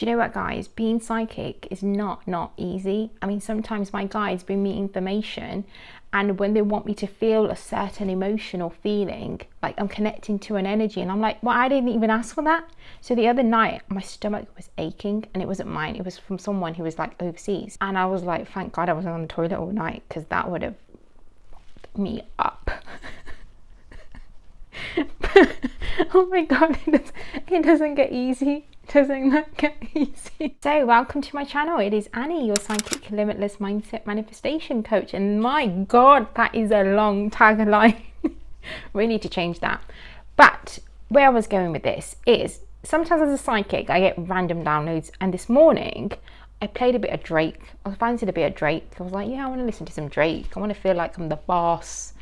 Do you know what, guys? Being psychic is not easy. I mean, sometimes my guides bring me information, and when they want me to feel a certain emotional feeling, like I'm connecting to an energy, and I'm like, well, I didn't even ask for that. So the other night, my stomach was aching, and it wasn't mine. It was from someone who was like overseas. And I was like, thank God I wasn't on the toilet all night, because that would have fucked me up. Oh my God, it doesn't get easy. Doesn't get easy. So welcome to my channel. It is Annie, your psychic limitless mindset manifestation coach, and my God, that is a long tagline. We need to change that. But where I was going with this is, sometimes as a psychic I get random downloads, and this morning I played a bit of Drake. I fancied a bit of Drake. I was like, yeah, I want to listen to some Drake. I want to feel like I'm the boss.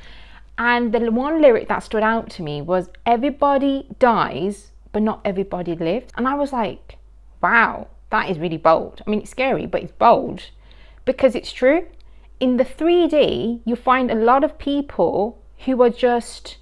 And the one lyric that stood out to me was, everybody dies but not everybody lives. And I was like, wow, that is really bold. I mean, it's scary, but it's bold because it's true. In the 3D, you find a lot of people who are just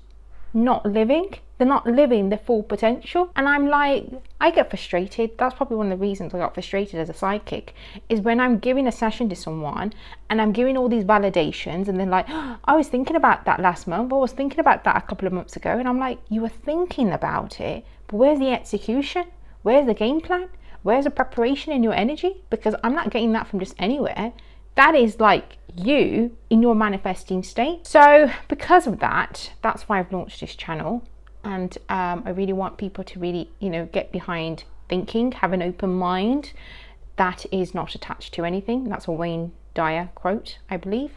not living. They're not living their full potential. And I'm like, I get frustrated. That's probably one of the reasons I got frustrated as a psychic, is when I'm giving a session to someone and I'm giving all these validations, and they're like, oh, I was thinking about that last month. I was thinking about that a couple of months ago. And I'm like, you were thinking about it, but where's the execution? Where's the game plan? Where's the preparation in your energy? Because I'm not getting that from just anywhere. That is like you in your manifesting state. So because of that, that's why I've launched this channel. And I really want people to really, get behind thinking, have an open mind that is not attached to anything. That's a Wayne Dyer quote, I believe.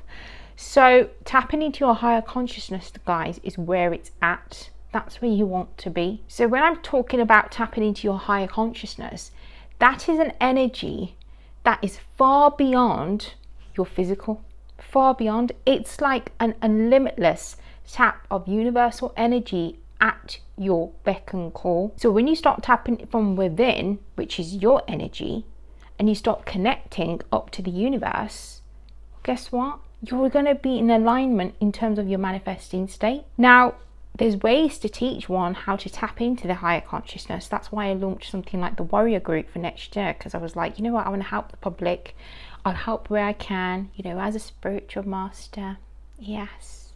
So tapping into your higher consciousness, guys, is where it's at. That's where you want to be. So when I'm talking about tapping into your higher consciousness, that is an energy that is far beyond your physical, far beyond. It's like a limitless tap of universal energy at your beck and call. So when you start tapping from within, which is your energy, and you start connecting up to the universe, guess what? You're going to be in alignment in terms of your manifesting state. Now, there's ways to teach one how to tap into the higher consciousness. That's why I launched something like the Warrior Group for next year, because I was like, you know what, I want to help the public. I'll help where I can, as a spiritual master. Yes.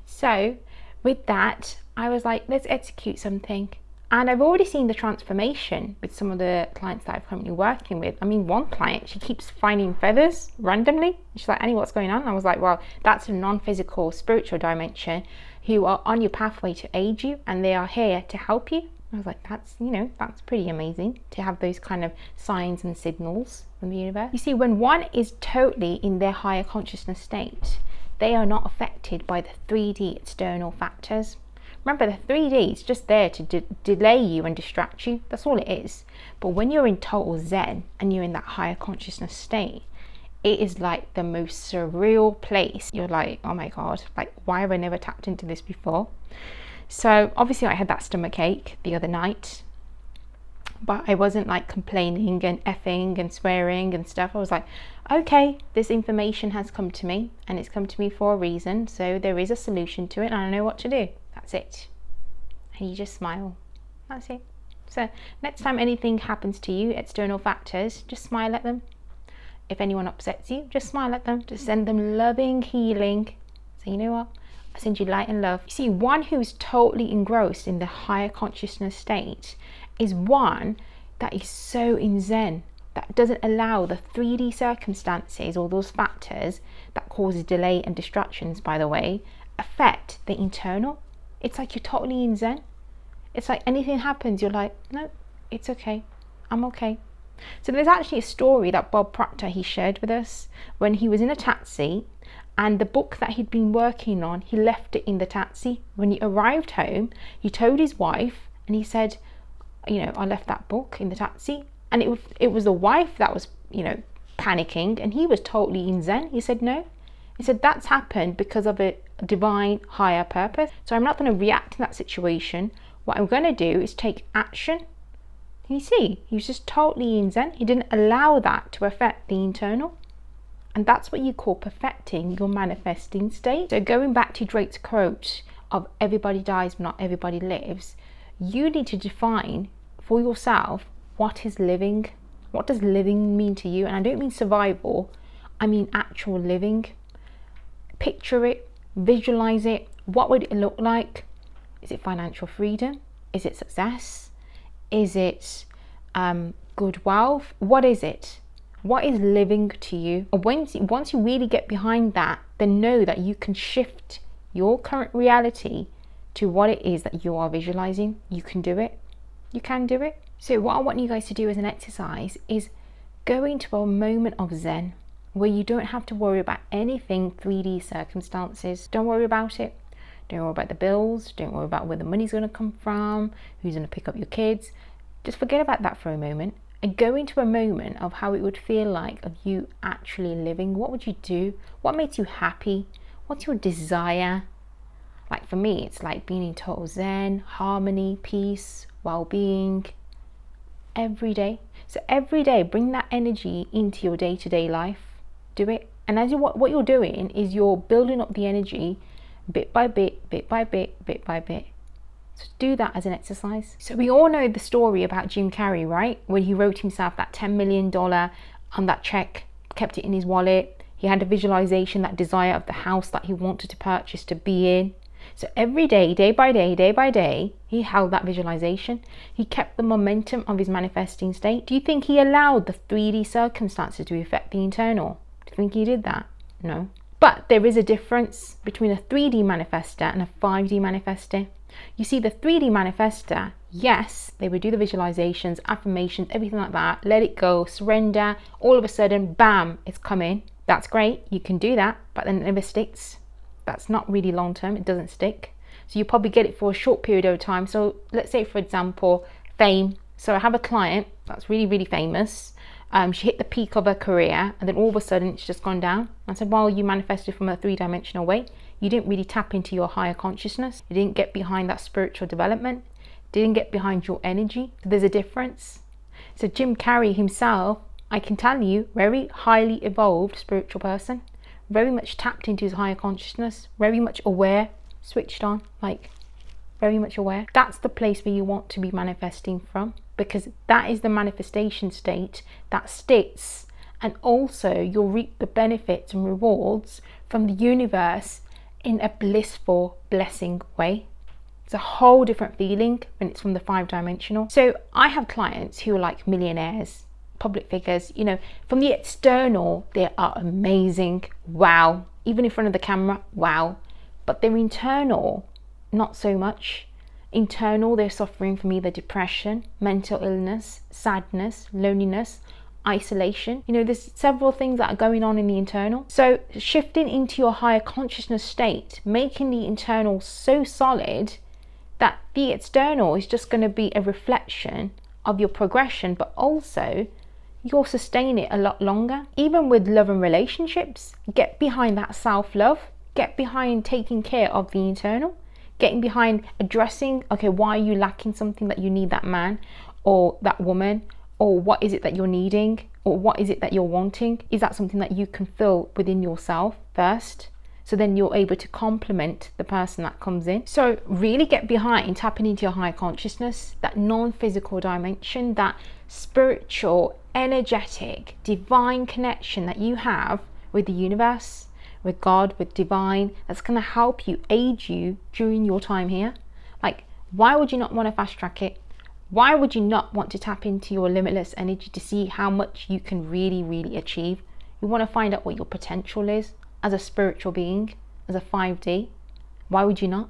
So with that, I was like, let's execute something. And I've already seen the transformation with some of the clients that I'm currently working with. I mean, one client, she keeps finding feathers randomly. She's like, Annie, what's going on? And I was like, well, that's a non-physical spiritual dimension who are on your pathway to aid you, and they are here to help you. I was like, that's pretty amazing to have those kind of signs and signals from the universe. You see, when one is totally in their higher consciousness state, they are not affected by the 3D external factors. Remember, the 3D is just there to delay you and distract you. That's all it is. But when you're in total Zen and you're in that higher consciousness state, it is like the most surreal place. You're like, oh my God, like, why have I never tapped into this before? So obviously I had that stomach ache the other night, but I wasn't like complaining and effing and swearing and stuff. I was like, okay, this information has come to me, and it's come to me for a reason. So there is a solution to it, and I know what to do. That's it. And you just smile. That's it. So next time anything happens to you, external factors, just smile at them. If anyone upsets you, just smile at them. Just send them loving healing. So you know what? I send you light and love. You see, one who's totally engrossed in the higher consciousness state is one that is so in Zen, that doesn't allow the 3D circumstances or those factors that causes delay and distractions, by the way, affect the internal. It's like you're totally in Zen. It's like anything happens, you're like, no, it's okay. I'm okay. So there's actually a story that Bob Proctor, he shared with us when he was in a taxi, and the book that he'd been working on, he left it in the taxi. When he arrived home, he told his wife, and he said, I left that book in the taxi. And it was the wife that was, panicking, and he was totally in Zen. He said, no. He said, that's happened because of a divine higher purpose. So I'm not going to react to that situation. What I'm going to do is take action. You see, he was just totally in Zen. He didn't allow that to affect the internal. And that's what you call perfecting your manifesting state. So going back to Drake's quote of everybody dies, but not everybody lives, you need to define for yourself what is living. What does living mean to you? And I don't mean survival, I mean actual living. Picture it, visualize it. What would it look like? Is it financial freedom? Is it success? Is it good wealth? What is it? What is living to you? And once you really get behind that, then know that you can shift your current reality to what it is that you are visualizing. You can do it. You can do it. So what I want you guys to do as an exercise is go into a moment of Zen where you don't have to worry about anything 3D circumstances. Don't worry about it. Don't worry about the bills. Don't worry about where the money's going to come from, who's going to pick up your kids. Just forget about that for a moment and go into a moment of how it would feel like of you actually living. What would you do? What makes you happy? What's your desire? Like for me, it's like being in total Zen, harmony, peace, well-being every day. So every day, bring that energy into your day-to-day life. Do it. And as what you're doing is you're building up the energy bit by bit, bit by bit, bit by bit. So do that as an exercise. So we all know the story about Jim Carrey, right? When he wrote himself that $10 million on that check, kept it in his wallet. He had a visualization, that desire of the house that he wanted to purchase to be in. So every day, day by day, he held that visualization. He kept the momentum of his manifesting state. Do you think he allowed the 3D circumstances to affect the internal? Do you think he did that? No. But there is a difference between a 3D manifester and a 5D manifester. You see, the 3D manifester, yes, they would do the visualizations, affirmations, everything like that, let it go, surrender, all of a sudden, bam, it's coming. That's great, you can do that, but then it never sticks. That's not really long term, it doesn't stick. So you probably get it for a short period of time. So let's say, for example, fame. So I have a client that's really, really famous. She hit the peak of her career and then all of a sudden it's just gone down. I said, well, you manifested from a 3-dimensional way. You didn't really tap into your higher consciousness. You didn't get behind that spiritual development. Didn't get behind your energy. So there's a difference. So Jim Carrey himself, I can tell you, very highly evolved spiritual person. Very much tapped into his higher consciousness. Very much aware, switched on, like very much aware. That's the place where you want to be manifesting from, because that is the manifestation state that sticks, and also you'll reap the benefits and rewards from the universe in a blissful, blessing way. It's a whole different feeling when it's from the 5-dimensional. So I have clients who are like millionaires, public figures, you know, from the external, they are amazing. Wow. Even in front of the camera, wow. But their internal, not so much. Internal, they're suffering from either depression, mental illness, sadness, loneliness, isolation. You know, there's several things that are going on in the internal. So shifting into your higher consciousness state, making the internal so solid that the external is just going to be a reflection of your progression, but also you'll sustain it a lot longer. Even with love and relationships, get behind that self-love, get behind taking care of the internal, getting behind addressing, okay, why are you lacking something that you need that man or that woman, or what is it that you're needing, or what is it that you're wanting? Is that something that you can fill within yourself first? So then you're able to complement the person that comes in. So really get behind tapping into your higher consciousness, that non-physical dimension, that spiritual, energetic, divine connection that you have with the universe, with God, with divine, that's going to help you, aid you during your time here. Like, why would you not want to fast track it? Why would you not want to tap into your limitless energy to see how much you can really, really achieve? You want to find out what your potential is as a spiritual being, as a 5D. Why would you not?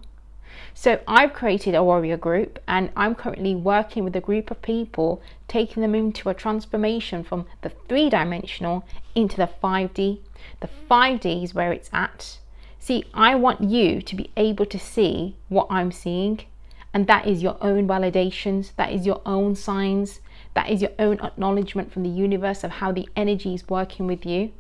So I've created a warrior group, and I'm currently working with a group of people, taking them into a transformation from the 3-dimensional into the 5D. The 5D is where it's at. See, I want you to be able to see what I'm seeing, and that is your own validations, that is your own signs, that is your own acknowledgement from the universe of how the energy is working with you.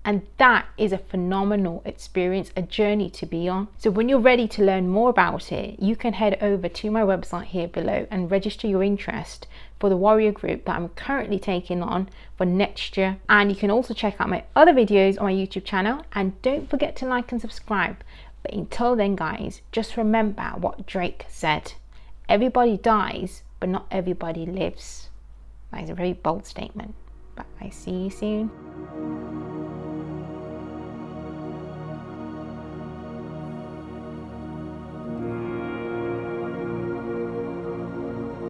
And that is a phenomenal experience, a journey to be on. So when you're ready to learn more about it, you can head over to my website here below and register your interest for the warrior group that I'm currently taking on for next year. And you can also check out my other videos on my YouTube channel, and don't forget to like and subscribe. But until then, guys, just remember what Drake said: everybody dies, but not everybody lives. That is a very bold statement. Bye. See you soon.